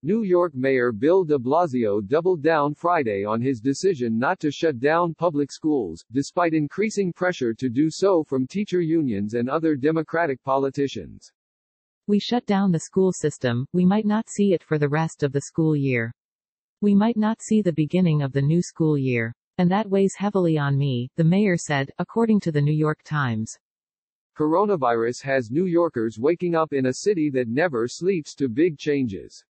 New York Mayor Bill de Blasio doubled down Friday on his decision not to shut down public schools, despite increasing pressure to do so from teacher unions and other Democratic politicians. We shut down the school system, we might not see it for the rest of the school year. We might not see the beginning of the new school year. And that weighs heavily on me, the mayor said, according to the New York Times. Coronavirus has New Yorkers waking up in a city that never sleeps to big changes.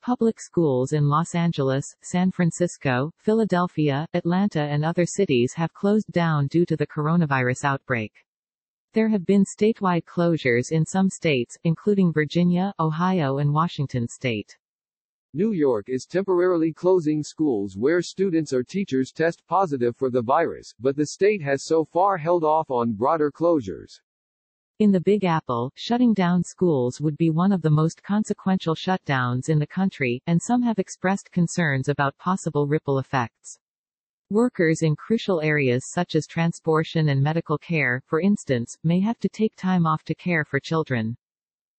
Public schools in Los Angeles, San Francisco, Philadelphia, Atlanta and other cities have closed down due to the coronavirus outbreak. There have been statewide closures in some states, including Virginia, Ohio and Washington state. New York is temporarily closing schools where students or teachers test positive for the virus, but the state has so far held off on broader closures. In the Big Apple, shutting down schools would be one of the most consequential shutdowns in the country, and some have expressed concerns about possible ripple effects. Workers in crucial areas such as transportation and medical care, for instance, may have to take time off to care for children.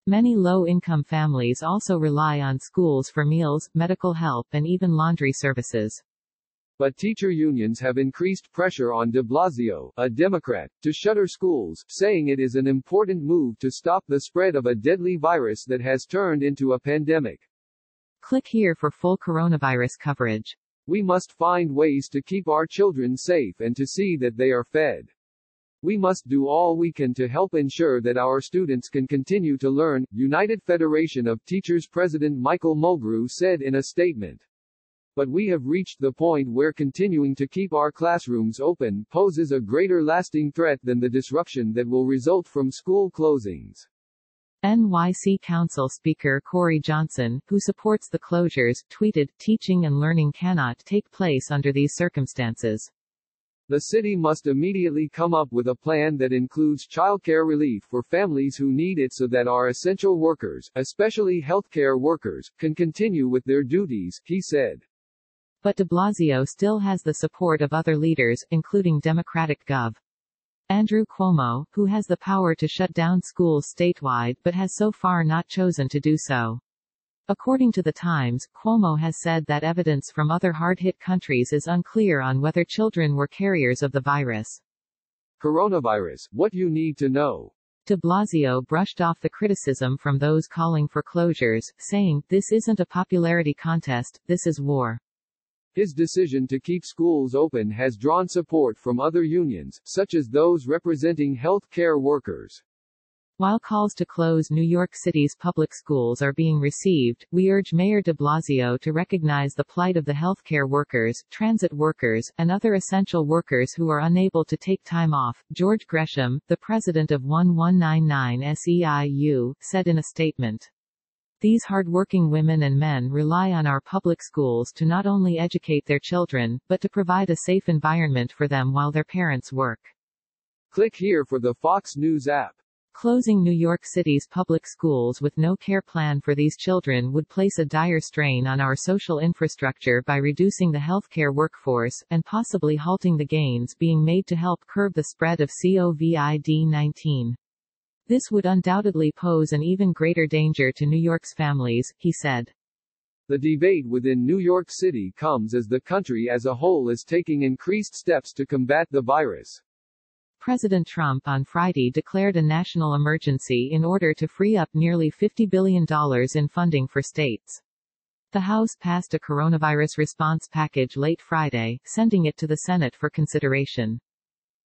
Many low-income families also rely on schools for meals, medical help and even laundry services. But teacher unions have increased pressure on de Blasio, a Democrat, to shutter schools, saying it is an important move to stop the spread of a deadly virus that has turned into a pandemic. Click here for full coronavirus coverage. We must find ways to keep our children safe and to see that they are fed. We must do all we can to help ensure that our students can continue to learn, United Federation of Teachers President Michael Mulgrew said in a statement. But we have reached the point where continuing to keep our classrooms open poses a greater lasting threat than the disruption that will result from school closings. NYC Council Speaker Corey Johnson, who supports the closures, tweeted, "Teaching and learning cannot take place under these circumstances. The city must immediately come up with a plan that includes childcare relief for families who need it so that our essential workers, especially healthcare workers, can continue with their duties," he said. But de Blasio still has the support of other leaders, including Democratic Gov. Andrew Cuomo, who has the power to shut down schools statewide but has so far not chosen to do so. According to the Times, Cuomo has said that evidence from other hard-hit countries is unclear on whether children were carriers of the virus. Coronavirus, what you need to know. De Blasio brushed off the criticism from those calling for closures, saying, "This isn't a popularity contest, this is war." His decision to keep schools open has drawn support from other unions, such as those representing health care workers. While calls to close New York City's public schools are being received, we urge Mayor de Blasio to recognize the plight of the healthcare workers, transit workers, and other essential workers who are unable to take time off. George Gresham, the president of 1199 SEIU, said in a statement. These hardworking women and men rely on our public schools to not only educate their children, but to provide a safe environment for them while their parents work. Click here for the Fox News app. Closing New York City's public schools with no care plan for these children would place a dire strain on our social infrastructure by reducing the healthcare workforce, and possibly halting the gains being made to help curb the spread of COVID-19. This would undoubtedly pose an even greater danger to New York's families, he said. The debate within New York City comes as the country as a whole is taking increased steps to combat the virus. President Trump on Friday declared a national emergency in order to free up nearly $50 billion in funding for states. The House passed a coronavirus response package late Friday, sending it to the Senate for consideration.